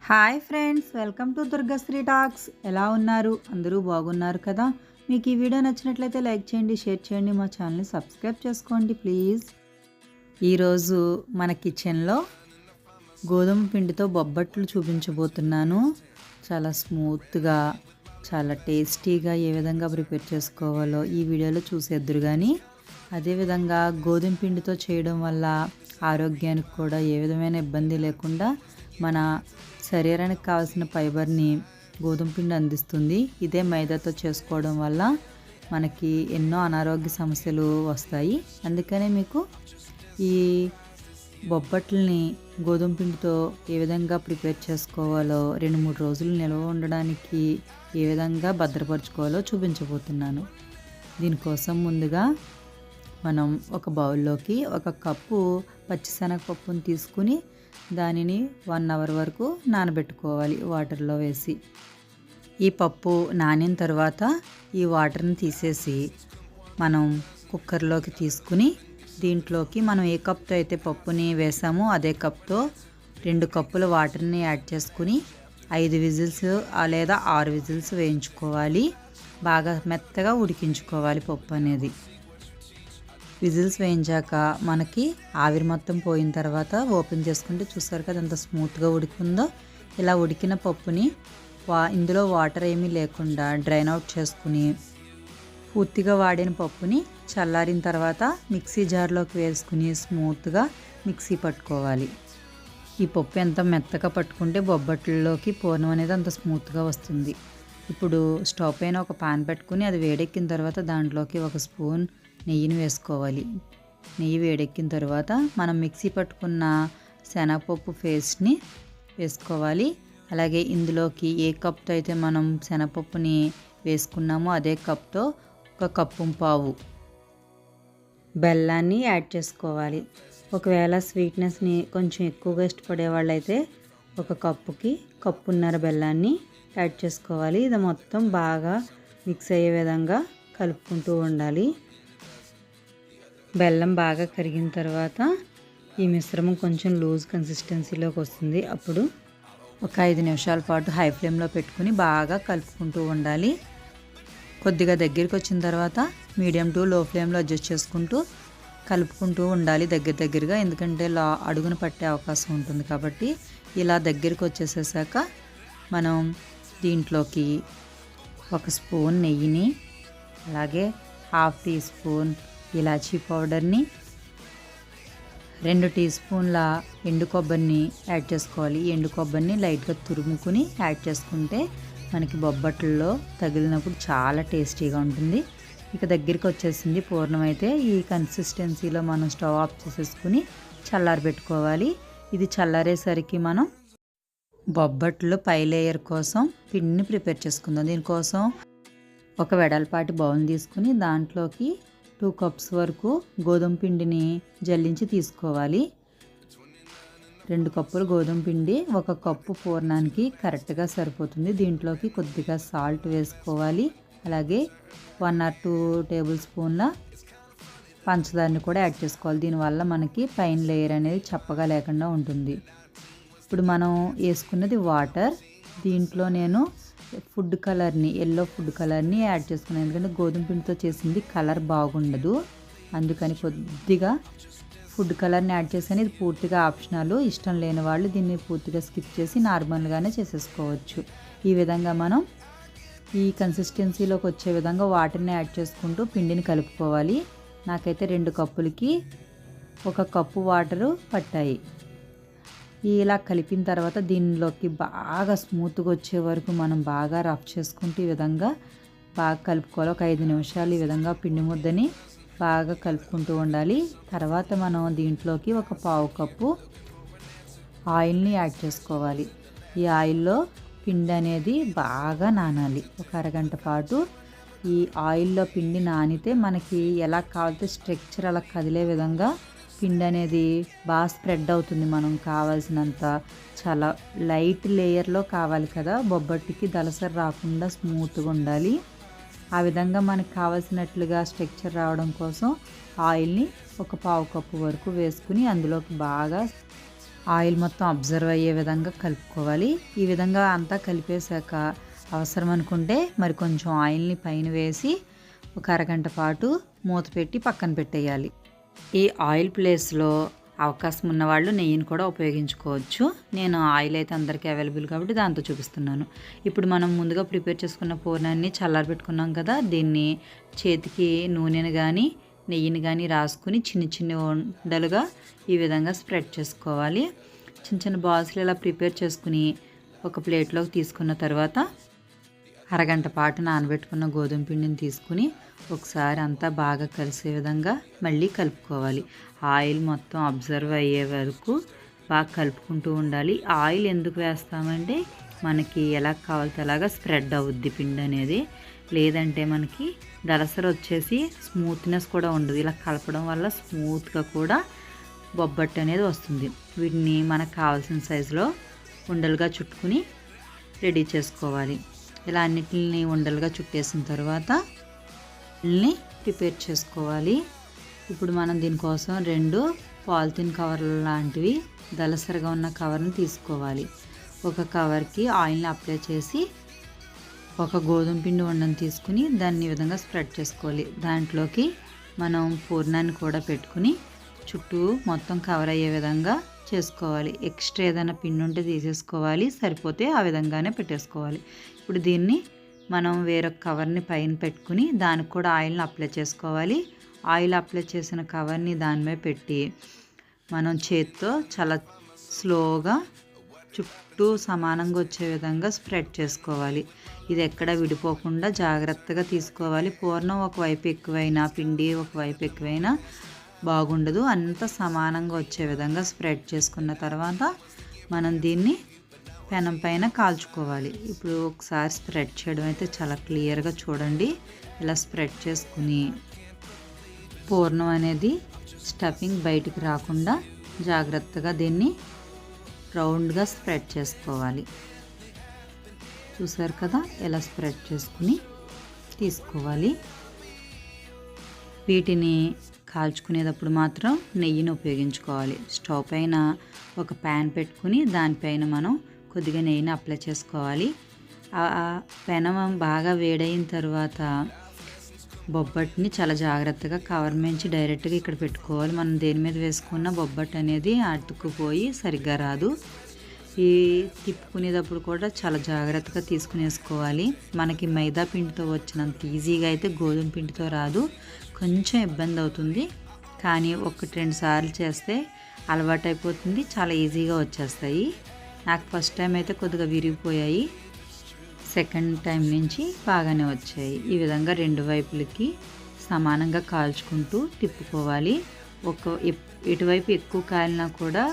Hi friends, welcome to Durgasri talks. ఎలా ఉన్నారు? అందరూ బాగున్నారు కదా? మీకు ఈ వీడియో నచ్చినట్లయితే లైక్ చేయండి, షేర్ చేయండి, మా ఛానల్ని సబ్స్క్రైబ్ చేసుకోండి ప్లీజ్. ఈరోజు మన కిచెన్లో గోధుమ పిండితో బొబ్బట్లు చూపించబోతున్నాను. చాలా స్మూత్గా, చాలా టేస్టీగా ఏ విధంగా ప్రిపేర్ చేసుకోవాలో ఈ వీడియోలో చూసేద్దురు. కానీ అదేవిధంగా గోధుమ పిండితో చేయడం వల్ల ఆరోగ్యానికి కూడా ఏ విధమైన ఇబ్బంది లేకుండా మన శరీరానికి కావాల్సిన ఫైబర్ని గోధుమ పిండి అందిస్తుంది. ఇదే మైదాతో చేసుకోవడం వల్ల మనకి ఎన్నో అనారోగ్య సమస్యలు వస్తాయి. అందుకనే మీకు ఈ బొబ్బట్లని గోధుమ పిండితో ఏ విధంగా ప్రిపేర్ చేసుకోవాలో, 2-3 రోజులు నిల్వ ఉండడానికి ఏ విధంగా భద్రపరచుకోవాలో చూపించబోతున్నాను. దీనికోసం ముందుగా మనం ఒక బౌల్లోకి 1 కప్పు పచ్చిశనగపప్పును తీసుకుని దానిని 1 అవర్ వరకు నానబెట్టుకోవాలి వాటర్లో వేసి. ఈ పప్పు నానిన తర్వాత ఈ వాటర్ని తీసేసి మనం కుక్కర్లోకి తీసుకుని దీంట్లోకి మనం ఏ కప్తో అయితే పప్పుని వేసామో అదే కప్తో 2 కప్పుల వాటర్ని యాడ్ చేసుకుని 5 విజిల్స్ లేదా 6 విజిల్స్ వేయించుకోవాలి. బాగా మెత్తగా ఉడికించుకోవాలి పప్పు అనేది. విజిల్స్ వేయించాక మనకి ఆవిరి మొత్తం పోయిన తర్వాత ఓపెన్ చేసుకుంటే చూస్తారు కదా ఎంత స్మూత్గా ఉడికిందో. ఇలా ఉడికిన పప్పుని ఇందులో వాటర్ ఏమీ లేకుండా డ్రైన్ అవుట్ చేసుకుని పూర్తిగా వాడిన పప్పుని చల్లారిన తర్వాత మిక్సీ జార్లోకి వేసుకుని స్మూత్గా మిక్సీ పట్టుకోవాలి. ఈ పప్పు ఎంత మెత్తగా పట్టుకుంటే బొబ్బట్లలోకి పూర్ణం అనేది అంత స్మూత్గా వస్తుంది. ఇప్పుడు స్టవ్ పైన ఒక పాన్ పెట్టుకుని అది వేడెక్కిన తర్వాత దాంట్లోకి 1 స్పూన్ నెయ్యిని వేసుకోవాలి. నెయ్యి వేడెక్కిన తర్వాత మనం మిక్సీ పట్టుకున్న శనగపప్పు పేస్ట్ని వేసుకోవాలి. అలాగే ఇందులోకి ఏ కప్తో అయితే మనం శనగపప్పుని వేసుకున్నామో అదే కప్తో 1 కప్పు పావు బెల్లాన్ని యాడ్ చేసుకోవాలి. ఒకవేళ స్వీట్నెస్ని కొంచెం ఎక్కువగా ఇష్టపడే వాళ్ళైతే 1 కప్పుకి 1.5 కప్పు బెల్లాన్ని యాడ్ చేసుకోవాలి. ఇది మొత్తం బాగా మిక్స్ అయ్యే విధంగా కలుపుకుంటూ ఉండాలి. బెల్లం బాగా కరిగిన తర్వాత ఈ మిశ్రమం కొంచెం లూజ్ కన్సిస్టెన్సీలోకి వస్తుంది. అప్పుడు ఒక 5 నిమిషాల పాటు హై ఫ్లేమ్లో పెట్టుకుని బాగా కలుపుకుంటూ ఉండాలి. కొద్దిగా దగ్గరికి వచ్చిన తర్వాత మీడియం టు లో ఫ్లేమ్లో అడ్జస్ట్ చేసుకుంటూ కలుపుకుంటూ ఉండాలి దగ్గరగా, ఎందుకంటే అడుగున పట్టే అవకాశం ఉంటుంది. కాబట్టి ఇలా దగ్గరికి వచ్చేసేసాక మనం దీంట్లోకి 1 స్పూన్ నెయ్యిని, అలాగే 1/2 టీ స్పూన్ ఇలాచీ పౌడర్ని, 2 టీ స్పూన్ల ఎండు కొబ్బరిని యాడ్ చేసుకోవాలి. ఈ ఎండు కొబ్బరిని లైట్గా తురుముకుని యాడ్ చేసుకుంటే మనకి బొబ్బట్లలో తగిలినప్పుడు చాలా టేస్టీగా ఉంటుంది. ఇక దగ్గరికి వచ్చేసింది పూర్ణం అయితే ఈ కన్సిస్టెన్సీలో మనం స్టవ్ ఆఫ్ చేసేసుకుని చల్లారి పెట్టుకోవాలి. ఇది చల్లారేసరికి మనం బొబ్బట్లు పై లేయర్ కోసం పిండిని ప్రిపేర్ చేసుకుందాం. దీనికోసం ఒక వెడల్పాటి బౌల్ తీసుకుని దాంట్లోకి 2 కప్స్ వరకు గోధుమ పిండిని జల్లించి తీసుకోవాలి. 2 కప్పులు గోధుమ పిండి 1 కప్పు పూర్ణానికి కరెక్ట్గా సరిపోతుంది. దీంట్లోకి కొద్దిగా సాల్ట్ వేసుకోవాలి. అలాగే 1 or 2 టేబుల్ స్పూన్ల పంచదారని కూడా యాడ్ చేసుకోవాలి. దీనివల్ల మనకి పైన లేయర్ అనేది చప్పగా లేకుండా ఉంటుంది. ఇప్పుడు మనం వేసుకున్నది వాటర్. దీంట్లో నేను ఫుడ్ కలర్ని, ఎల్లో ఫుడ్ కలర్ని యాడ్ చేసుకున్నాను. ఎందుకంటే గోధుమ పిండితో చేసింది కలర్ బాగుండదు, అందుకని కొద్దిగా ఫుడ్ కలర్ని యాడ్ చేసాను. ఇది పూర్తిగా ఆప్షనల్. ఇష్టం లేని వాళ్ళు దీన్ని పూర్తిగా స్కిప్ చేసి నార్మల్గానే చేసేసుకోవచ్చు. ఈ విధంగా మనం ఈ కన్సిస్టెన్సీలోకి వచ్చే విధంగా వాటర్ని యాడ్ చేసుకుంటూ పిండిని కలుపుకోవాలి. నాకైతే 2 కప్పులకి 1 కప్పు వాటరు పట్టాయి. ఇలా కలిపిన తర్వాత దీనిలోకి బాగా స్మూత్గా వచ్చే వరకు మనం బాగా రఫ్ చేసుకుంటూ ఈ విధంగా బాగా కలుపుకోవాలి. ఒక 5 నిమిషాలు ఈ విధంగా పిండి ముద్దని బాగా కలుపుకుంటూ ఉండాలి. తర్వాత మనం దీంట్లోకి 1/4 కప్పు ఆయిల్ని యాడ్ చేసుకోవాలి. ఈ ఆయిల్లో పిండి అనేది బాగా నానాలి. ఒక అరగంట పాటు ఈ ఆయిల్లో పిండి నానితే మనకి ఎలా కావాలితే స్ట్రక్చర్ అలా కదిలే విధంగా పిండి అనేది బాగా స్ప్రెడ్ అవుతుంది. మనం కావాల్సినంత చాలా లైట్ లేయర్లో కావాలి కదా, బొబ్బట్టికి దలసరి రాకుండా స్మూత్గా ఉండాలి. ఆ విధంగా మనకు కావాల్సినట్లుగా స్ట్రక్చర్ రావడం కోసం ఆయిల్ని 1/4 కప్పు వరకు వేసుకుని అందులోకి బాగా ఆయిల్ మొత్తం అబ్జర్వ్ అయ్యే విధంగా కలుపుకోవాలి. ఈ విధంగా అంతా కలిపేశాక అవసరం అనుకుంటే మరి కొంచెం ఆయిల్ని పైన వేసి ఒక అరగంట పాటు మూత పెట్టి పక్కన పెట్టేయాలి. ఈ ఆయిల్ ప్లేస్లో అవకాశం ఉన్నవాళ్ళు నెయ్యిని కూడా ఉపయోగించుకోవచ్చు. నేను ఆయిల్ అయితే అందరికీ అవైలబుల్ కాబట్టి దాంతో చూపిస్తున్నాను. ఇప్పుడు మనం ముందుగా ప్రిపేర్ చేసుకున్న పూర్ణాన్ని చల్లారబెట్టుకున్నాం కదా, దీన్ని చేతికి నూనెను కానీ నెయ్యిని కానీ రాసుకుని చిన్న చిన్న ఉండలుగా ఈ విధంగా స్ప్రెడ్ చేసుకోవాలి. చిన్న చిన్న బాల్స్లు ఇలా ప్రిపేర్ చేసుకుని ఒక ప్లేట్లోకి తీసుకున్న తర్వాత అరగంట పాటు నానబెట్టుకున్న గోధుమ పిండిని తీసుకుని ఒకసారి అంతా బాగా కలిసే విధంగా మళ్ళీ కలుపుకోవాలి. ఆయిల్ మొత్తం అబ్జర్వ్ అయ్యే వరకు బాగా కలుపుకుంటూ ఉండాలి. ఆయిల్ ఎందుకు వేస్తామంటే మనకి ఎలా కావాలితే అలాగా స్ప్రెడ్ అవుద్ది పిండి అనేది. లేదంటే మనకి దలసరి వచ్చేసి స్మూత్నెస్ కూడా ఉండదు. ఇలా కలపడం వల్ల స్మూత్గా కూడా బొబ్బట్టు అనేది వస్తుంది. వీటిని మనకు కావాల్సిన సైజులో ఉండలుగా చుట్టుకుని రెడీ చేసుకోవాలి. ఇలా అన్నిటిని ఉండలుగా చుట్టేసిన తర్వాత వీటిని ప్రిపేర్ చేసుకోవాలి. ఇప్పుడు మనం దీనికోసం 2 పాలిథిన్ కవర్ల లాంటివి దలసరిగా ఉన్న కవర్ని తీసుకోవాలి. ఒక కవర్కి ఆయిల్ని అప్లై చేసి ఒక గోధుమ పిండి ఉండని తీసుకుని దాన్ని ఈ విధంగా స్ప్రెడ్ చేసుకోవాలి. దాంట్లోకి మనం పూర్ణాన్ని కూడా పెట్టుకుని చుట్టూ మొత్తం కవర్ అయ్యే విధంగా చేసుకోవాలి. ఎక్స్ట్రా ఏదైనా పిండి ఉంటే తీసేసుకోవాలి, సరిపోతే ఆ విధంగానే పెట్టేసుకోవాలి. ఇప్పుడు దీన్ని మనం వేరొక కవర్ని పైన పెట్టుకుని దానికి కూడా ఆయిల్ని అప్లై చేసుకోవాలి. ఆయిల్ అప్లై చేసిన కవర్ని దాని మీద పెట్టి మనం చేత్తో చాలా స్లోగా చుట్టూ సమానంగా వచ్చే విధంగా స్ప్రెడ్ చేసుకోవాలి. ఇది ఎక్కడ విడిపోకుండా జాగ్రత్తగా తీసుకోవాలి. పూర్ణం ఒకవైపు ఎక్కువైనా పిండి ఒకవైపు ఎక్కువైనా బాగుండదు. అంత సమానంగా వచ్చే విధంగా స్ప్రెడ్ చేసుకున్న తర్వాత మనం దీన్ని పెనం పైన కాల్చుకోవాలి. ఇప్పుడు ఒకసారి స్ప్రెడ్ చేయడం అయితే చాలా క్లియర్గా చూడండి. ఇలా స్ప్రెడ్ చేసుకుని పూర్ణం అనేది స్టఫింగ్ బయటికి రాకుండా జాగ్రత్తగా దీన్ని రౌండ్గా స్ప్రెడ్ చేసుకోవాలి. చూసారు కదా, ఎలా స్ప్రెడ్ చేసుకుని తీసుకోవాలి. వీటిని కాల్చుకునేటప్పుడు మాత్రం నెయ్యిని ఉపయోగించుకోవాలి. స్టవ్ పైన ఒక ప్యాన్ పెట్టుకుని దానిపైన మనం కొద్దిగా నెయ్యిని అప్లై చేసుకోవాలి. ఆ పెనం బాగా వేడైన తర్వాత బొబ్బట్టుని చాలా జాగ్రత్తగా కవర్ మించి డైరెక్ట్గా ఇక్కడ పెట్టుకోవాలి. మనం దేని మీద వేసుకున్న బొబ్బట్టు అనేది అతుక్కుపోయి సరిగ్గా రాదు. ఈ తిప్పుకునేటప్పుడు కూడా చాలా జాగ్రత్తగా తీసుకునేసుకోవాలి. మనకి మైదా పిండితో వచ్చినంత ఈజీగా అయితే గోధుమ పిండితో రాదు. కొంచెం ఇబ్బంది అవుతుంది, కానీ 1-2 సార్లు చేస్తే అలవాటు అయిపోతుంది. చాలా ఈజీగా వచ్చేస్తాయి. నాకు ఫస్ట్ టైం అయితే కొద్దిగా విరిగిపోయాయి, సెకండ్ టైం నుంచి బాగానే వచ్చాయి. ఈ విధంగా 2 వైపులకి సమానంగా కాల్చుకుంటూ తిప్పుకోవాలి. ఇటువైపు ఎక్కువ కాలినా కూడా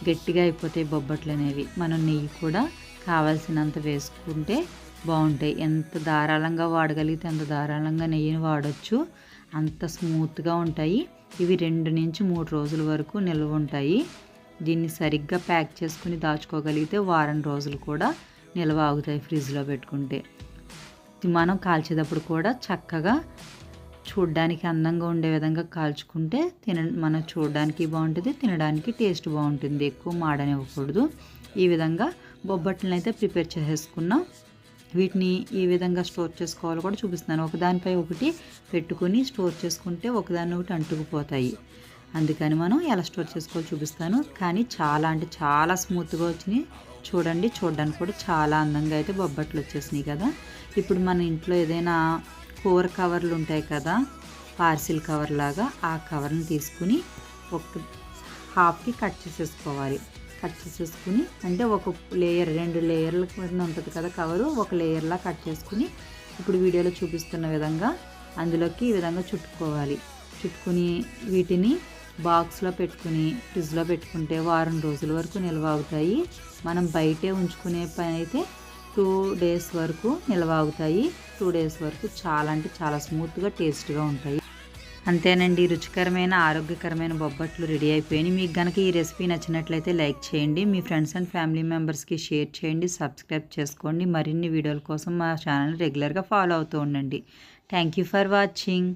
గట్టిగా అయిపోతాయి బొబ్బట్లు అనేవి. మనం నెయ్యి కూడా కావాల్సినంత వేసుకుంటే బాగుంటాయి. ఎంత ధారాళంగా వాడగలిగితే అంత ధారాళంగా నెయ్యిని వాడచ్చు. అంత స్మూత్గా ఉంటాయి. ఇవి 2 నుంచి 3 రోజుల వరకు నిల్వ ఉంటాయి. దీన్ని సరిగ్గా ప్యాక్ చేసుకుని దాచుకోగలిగితే వారం రోజులు కూడా నిల్వ ఆగుతాయి ఫ్రిడ్జ్లో పెట్టుకుంటే. మనం కూడా చక్కగా చూడడానికి అందంగా ఉండే విధంగా కాల్చుకుంటే మనం చూడడానికి బాగుంటుంది, తినడానికి టేస్ట్ బాగుంటుంది. ఎక్కువ మాడనివ్వకూడదు. ఈ విధంగా బొబ్బట్లను అయితే ప్రిపేర్ చేసేసుకున్నాం. వీటిని ఈ విధంగా స్టోర్ చేసుకోవాలో కూడా చూపిస్తున్నాను. ఒకదానిపై ఒకటి పెట్టుకుని స్టోర్ చేసుకుంటే ఒకదాని ఒకటి అంటుకుపోతాయి. అందుకని మనం ఎలా స్టోర్ చేసుకోవాలో చూపిస్తాను. కానీ చాలా అంటే చాలా స్మూత్గా వచ్చినాయి. చూడండి, చూడడానికి కూడా చాలా అందంగా అయితే బొబ్బట్లు వచ్చేసినాయి కదా. ఇప్పుడు మన ఇంట్లో ఏదైనా కూర కవర్లు ఉంటాయి కదా, పార్సిల్ కవర్ లాగా, ఆ కవర్ని తీసుకుని ఒక హాఫ్కి కట్ చేసేసుకోవాలి. కట్ చేసేసుకుని అంటే ఒక లేయర్ 2 లేయర్ల కింద ఉంటుంది కదా కవరు, ఒక లేయర్లా కట్ చేసుకుని ఇప్పుడు వీడియోలో చూపిస్తున్న విధంగా అందులోకి ఈ విధంగా చుట్టుకోవాలి. చుట్టుకుని వీటిని బాక్స్లో పెట్టుకుని ఫ్రిడ్జ్లో పెట్టుకుంటే వారం రోజుల వరకు నిల్వ అవుతాయి. మనం బయటే ఉంచుకునే పని అయితే 2 డేస్ వరకు నిల్వ అవుతాయి. 2 డేస్ వరకు చాలా అంటే చాలా స్మూత్గా టేస్ట్గా ఉంటాయి. అంతేనండి, రుచికరమైన ఆరోగ్యకరమైన బొబ్బట్లు రెడీ అయిపోయినాయి. మీకు కనుక ఈ రెసిపీ నచ్చినట్లయితే లైక్ చేయండి, మీ ఫ్రెండ్స్ అండ్ ఫ్యామిలీ మెంబర్స్కి షేర్ చేయండి, సబ్స్క్రైబ్ చేసుకోండి. మరిన్ని వీడియోల కోసం మా ఛానల్ రెగ్యులర్గా ఫాలో అవుతూ ఉండండి. Thank you for watching.